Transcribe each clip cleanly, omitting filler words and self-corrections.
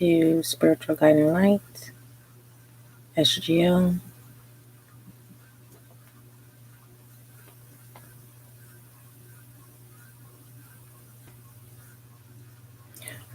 to Spiritual Guiding Light, SGL.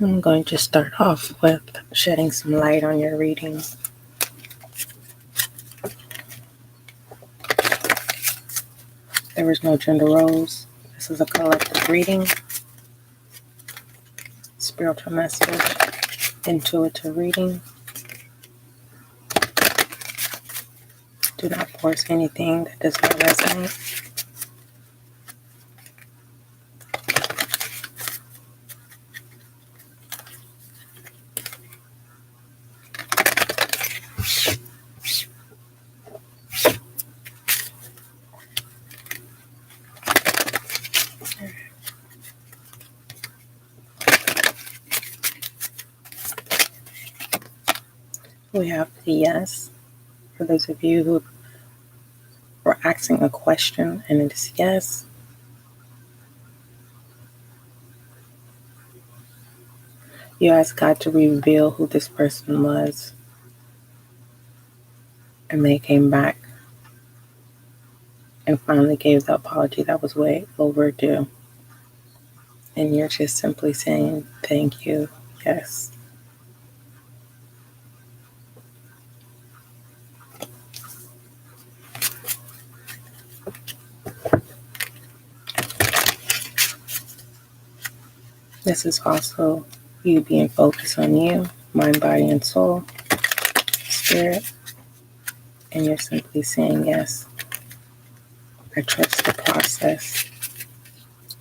I'm going to start off with shedding some light on your reading. There is no gender roles. This is a collective reading. Spiritual message, intuitive reading. Do not force anything that does not resonate. We have the yes. For those of you who are asking a question and it is yes. You ask God to reveal who this person was. And they came back and finally gave the apology that was way overdue. And you're just simply saying, thank you, yes. This is also you being focused on you, mind, body, and soul, spirit. And you're simply saying, yes, I trust the process.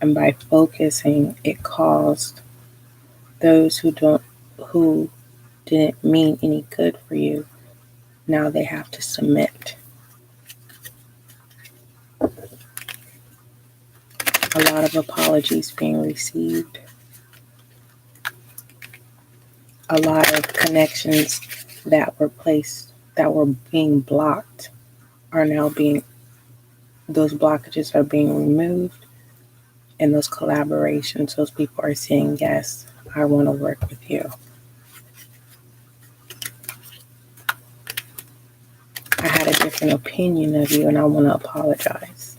And by focusing, it caused those who didn't mean any good for you, now they have to submit. A lot of apologies being received. A lot of connections that were being blocked those blockages are being removed, and those collaborations, those people are saying, yes, I want to work with you. I had a different opinion of you and I want to apologize.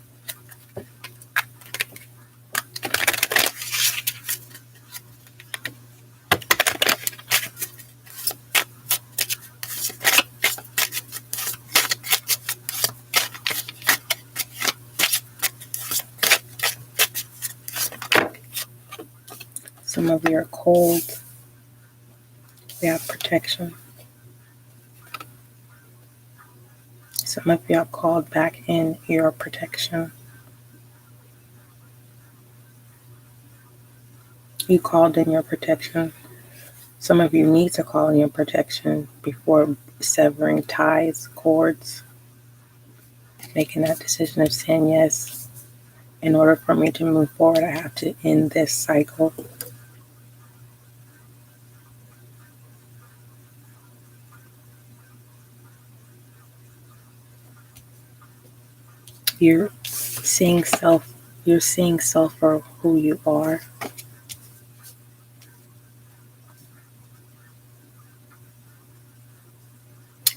Some of you are cold. We have protection. Some of you are called back in your protection. You called in your protection. Some of you need to call in your protection before severing ties, cords, making that decision of saying yes. In order for me to move forward, I have to end this cycle. You're seeing self for who you are.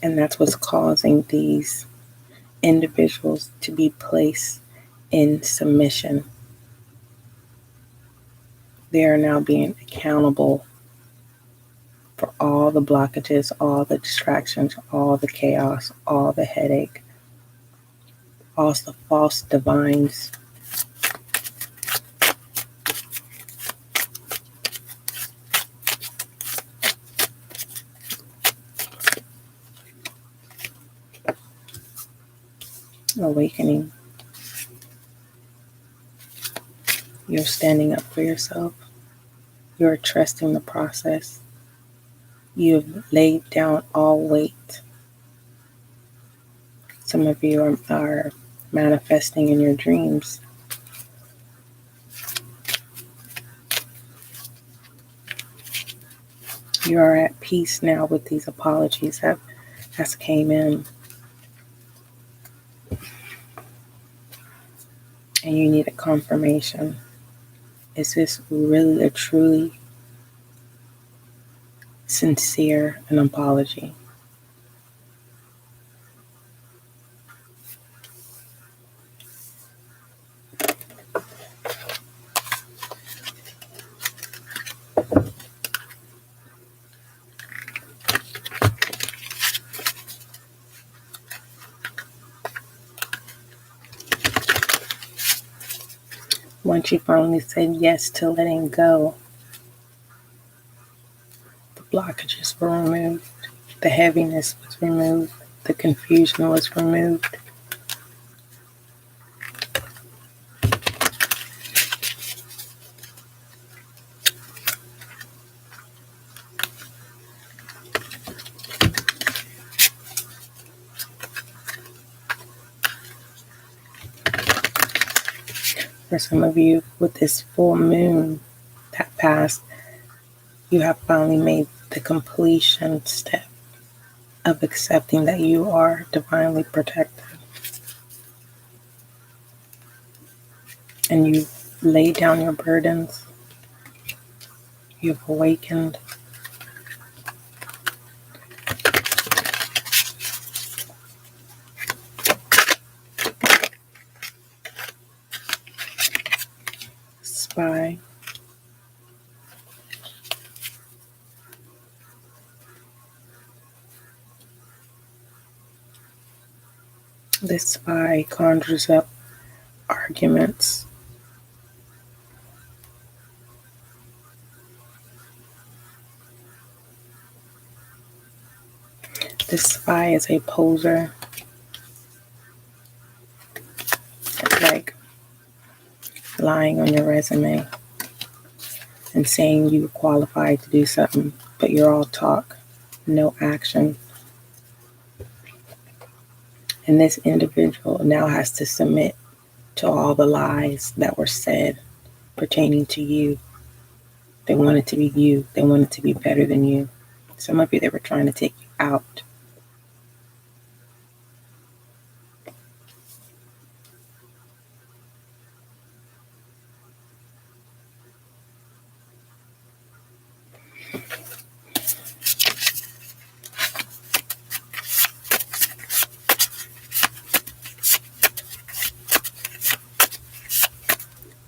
And that's what's causing these individuals to be placed in submission. They are now being accountable for all the blockages, all the distractions, all the chaos, all the headache, all the false divines. Awakening. You're standing up for yourself. You're trusting the process. You've laid down all weight. Some of you are manifesting in your dreams. You are at peace now with these apologies that has came in. And you need a confirmation. Is this really a truly sincere an apology. Once you finally said yes to letting go, the blockages were removed, the heaviness was removed, the confusion was removed. For some of you, with this full moon that passed, you have finally made the completion step of accepting that you are divinely protected. And you've laid down your burdens. You've awakened. Spy. This spy conjures up arguments. This spy is a poser. It's like lying on your resume and saying you qualified to do something, but you're all talk, no action. And this individual now has to submit to all the lies that were said pertaining to you. They wanted to be you. They wanted to be better than you. Some of you, they were trying to take you out.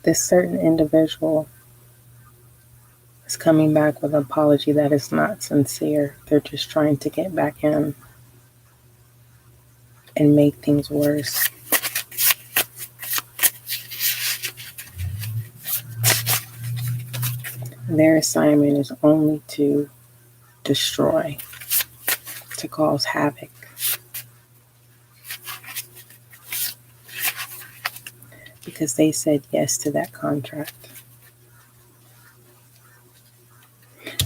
This certain individual is coming back with an apology that is not sincere. They're just trying to get back in and make things worse. Their assignment is only to destroy, to cause havoc. Because they said yes to that contract.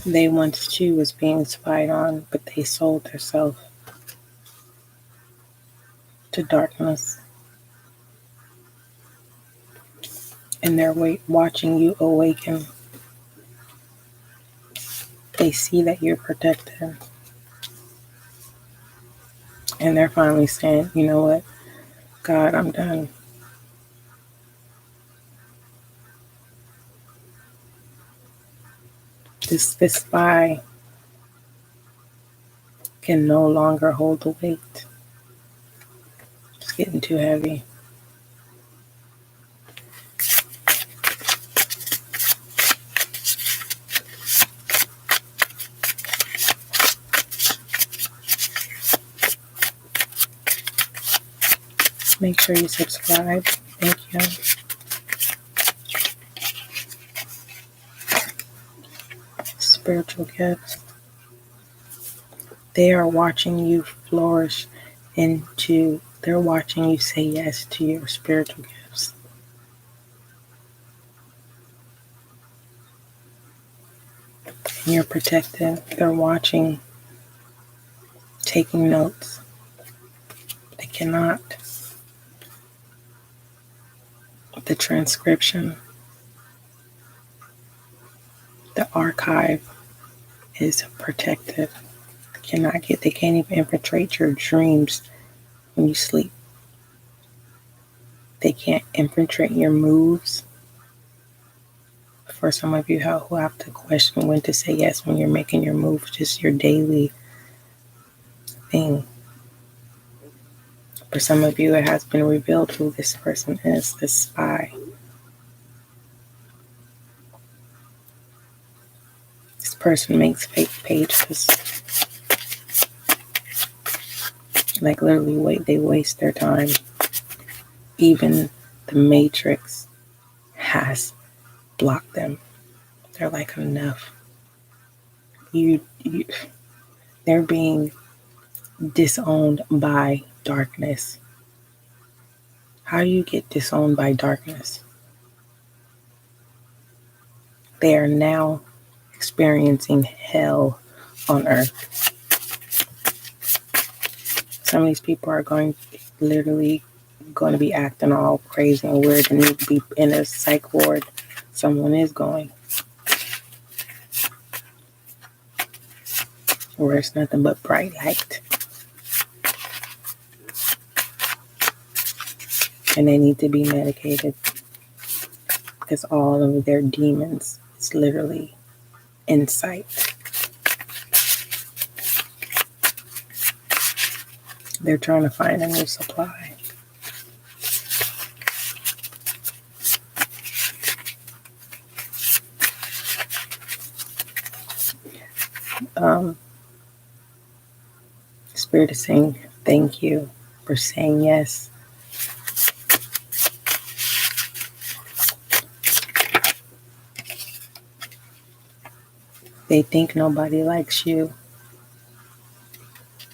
They once too was being spied on, but they sold themselves to darkness. And they're watching you awaken. They see that you're protected. And they're finally saying, you know what? God, I'm done. This spy can no longer hold the weight. It's getting too heavy. Make sure you subscribe. Thank you. Spiritual gifts. They are watching you flourish they're watching you say yes to your spiritual gifts. And you're protected. They're watching, taking notes. They cannot. The transcription, the archive is protected. They can't even infiltrate your dreams when you sleep. They can't infiltrate your moves for some of you who have to question when to say yes when you're making your move, just your daily thing. For some of you, it has been revealed who this person is, this spy. This person makes fake pages. Like literally, they waste their time. Even the Matrix has blocked them. They're like, enough. They're being disowned by darkness. How do you get disowned by darkness? They are now experiencing hell on earth. Some of these people are literally going to be acting all crazy and weird and need to be in a psych ward. Someone is going. Where it's nothing but bright light. And they need to be medicated because all of their demons is literally in sight. They're trying to find a new supply. Spirit is saying thank you for saying yes. They think nobody likes you.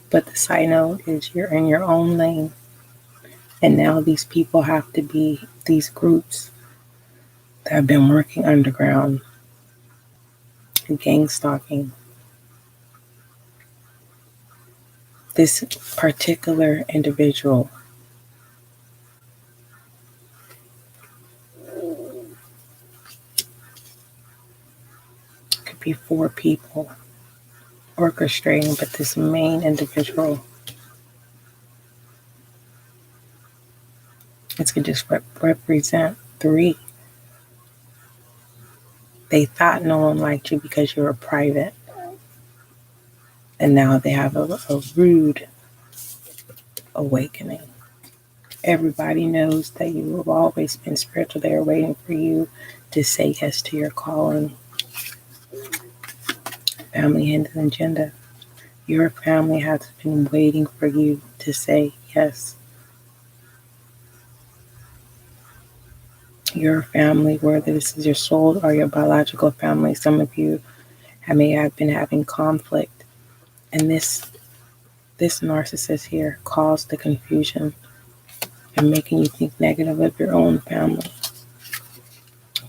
But the side note is you're in your own lane. And now these people have to be these groups that have been working underground, gang stalking. This particular individual could be 4 people orchestrating, but this main individual, it could just represent 3. They thought no one liked you because you were private. And now they have a rude awakening. Everybody knows that you have always been spiritual. They are waiting for you to say yes to your calling. Family, hidden agenda. Your family has been waiting for you to say yes. Your family, whether this is your soul or your biological family, some of you may have been having conflict. And this narcissist here caused the confusion and making you think negative of your own family.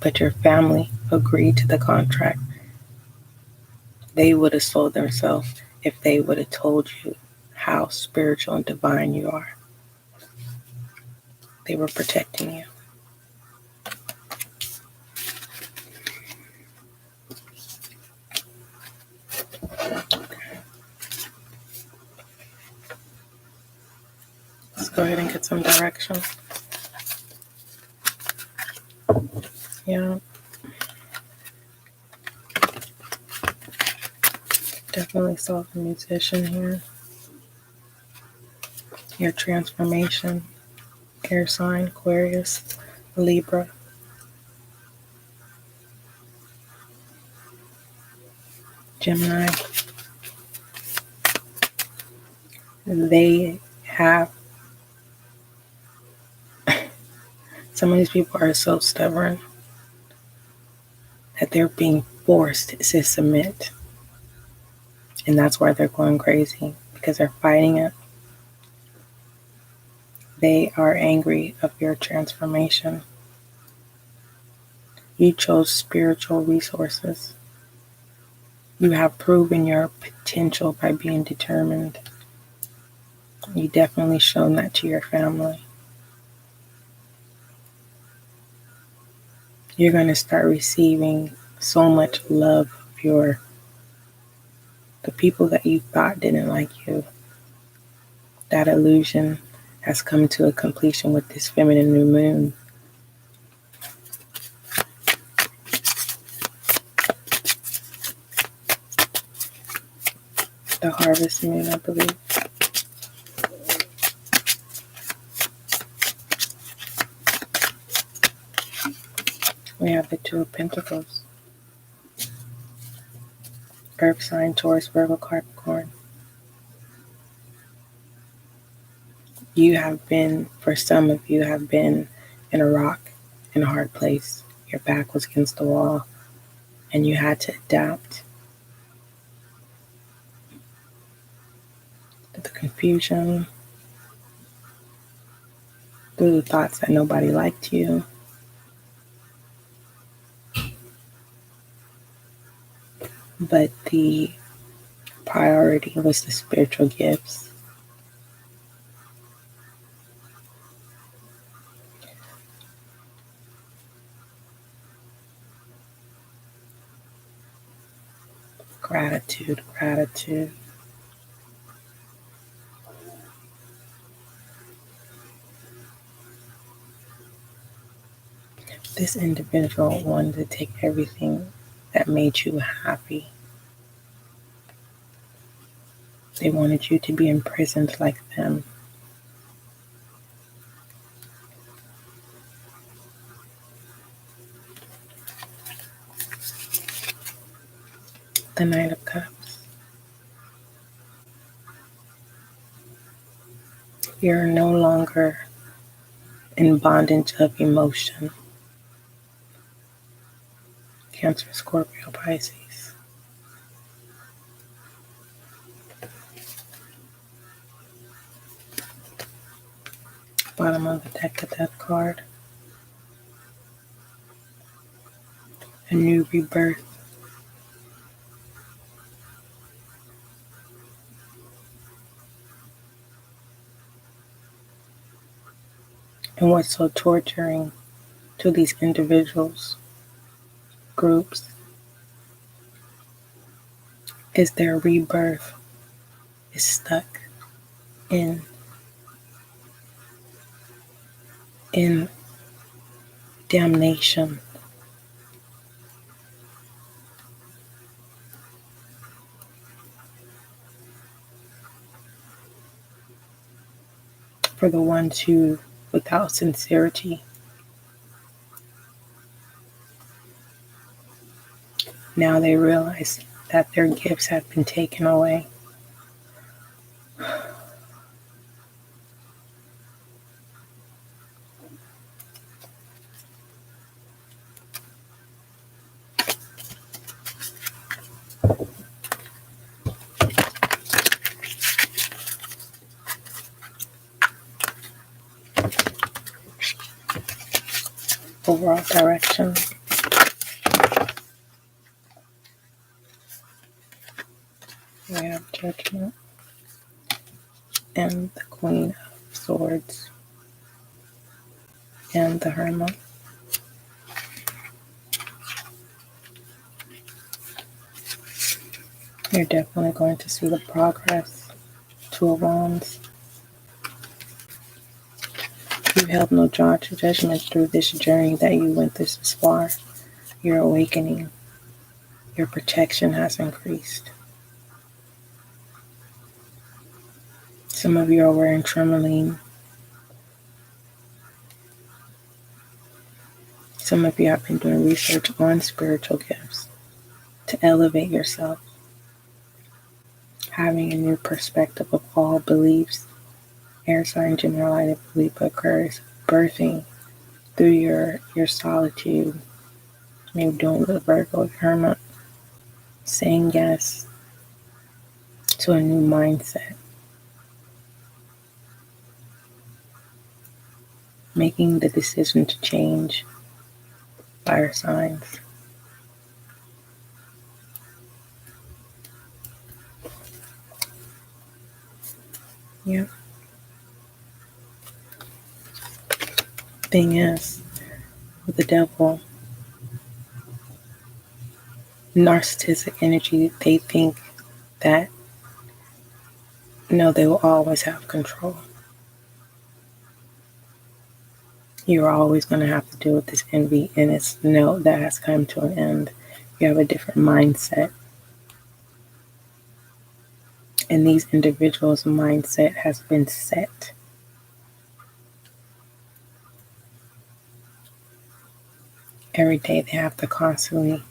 But your family agreed to the contract. They would have sold themselves if they would have told you how spiritual and divine you are. They were protecting you. Let's go ahead and get some direction. Yeah. Definitely saw the musician here. Your transformation. Air sign, Aquarius, Libra. Gemini. They have, some of these people are so stubborn that they're being forced to submit. And that's why they're going crazy, because they're fighting it. They are angry of your transformation. You chose spiritual resources. You have proven your potential by being determined. You definitely shown that to your family. You're going to start receiving so much love of the people that you thought didn't like you. That illusion has come to a completion with this feminine new moon. The Harvest Moon, I believe. We have the Two of Pentacles. Earth sign, Taurus, Virgo, Capricorn. You have been, for some of you, have been in a rock, in a hard place. Your back was against the wall, and you had to adapt to the confusion, through the thoughts that nobody liked you. But the priority was the spiritual gifts. Gratitude, gratitude. This individual wanted to take everything that made you happy. They wanted you to be imprisoned like them. The Knight of Cups. You're no longer in bondage of emotion. Cancer, Scorpio, Pisces. Bottom of the deck, the Death card. A new rebirth. And what's so torturing to these individuals, groups, is their rebirth is stuck in damnation. For the ones who, without sincerity, now they realize that their gifts have been taken away. Overall direction. We have Judgment and the Queen of Swords and the Hermit. You're definitely going to see the progress. Two of Wands. You held no judgment through this journey that you went this far. You're awakening. Your protection has increased. Some of you are wearing tourmaline. Some of you have been doing research on spiritual gifts to elevate yourself. Having a new perspective of all beliefs. Air sign, Gemini, light of belief occurs. Birthing through your solitude. Maybe doing the Virgo Hermit. Saying yes to a new mindset. Making the decision to change. Fire signs. Yep. Thing is, with the Devil, narcissistic energy, they think that, no, they will always have control. You're always going to have to deal with this envy, and it's no, that has come to an end. You have a different mindset. And these individuals' mindset has been set. Every day they have to constantly,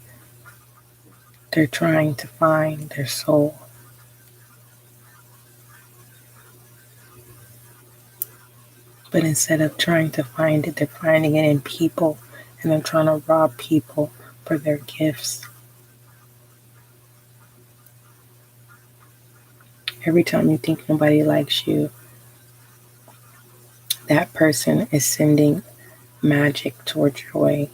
they're trying to find their soul. But instead of trying to find it, they're finding it in people, and they're trying to rob people for their gifts. Every time you think nobody likes you, that person is sending magic towards your way.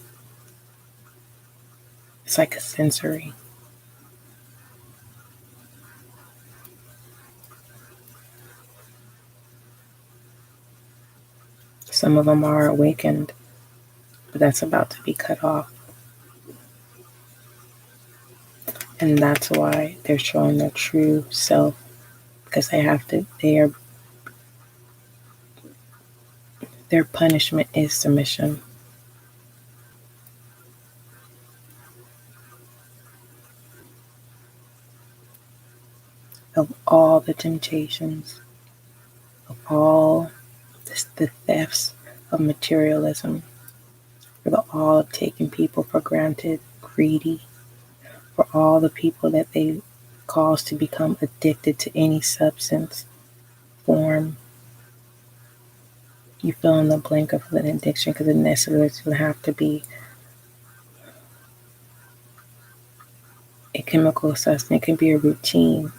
It's like a sensory. Some of them are awakened, but that's about to be cut off. And that's why they're showing their true self, because their punishment is submission. Of all the temptations, of all the thefts of materialism, for all of taking people for granted, greedy, for all the people that they cause to become addicted to any substance, form. You fill in the blank of an addiction, because it necessarily doesn't have to be a chemical substance. It can be a routine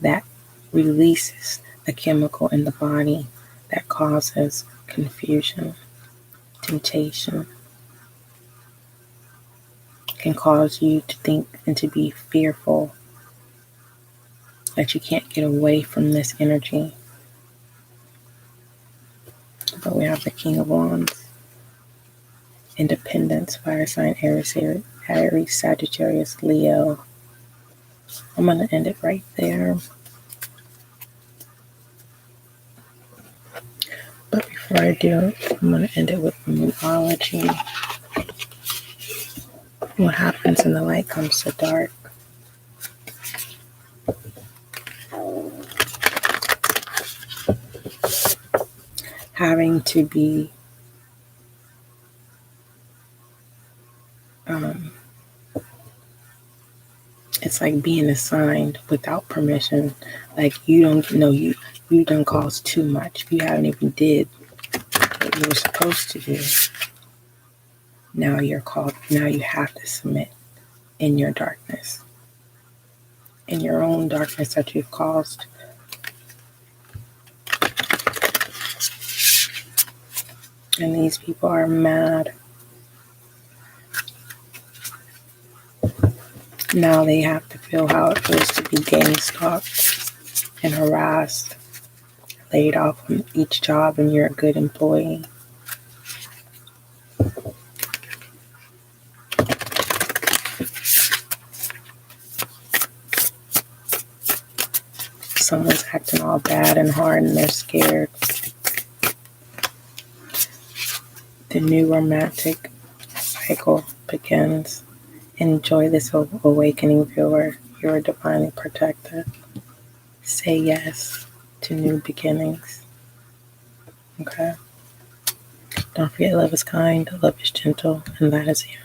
that releases a chemical in the body that causes confusion, temptation, can cause you to think and to be fearful that you can't get away from this energy. But we have the King of Wands, Independence, fire sign, Aries, Sagittarius, Leo. I'm going to end it right there. But before I do, I'm going to end it with numerology. What happens in the light comes to dark. Having to be it's like being assigned without permission. Like you don't know you done caused too much. You haven't even did what you were supposed to do. Now you're called. Now you have to submit in your darkness, in your own darkness that you've caused. And these people are mad. Now they have to feel how it feels to be gang stalked and harassed, laid off from each job, and you're a good employee. Someone's acting all bad and hard and they're scared. The new romantic cycle begins. Enjoy this awakening, viewer. You're divinely protected. Say yes to new beginnings. Okay? Don't forget, love is kind, love is gentle, and that is you.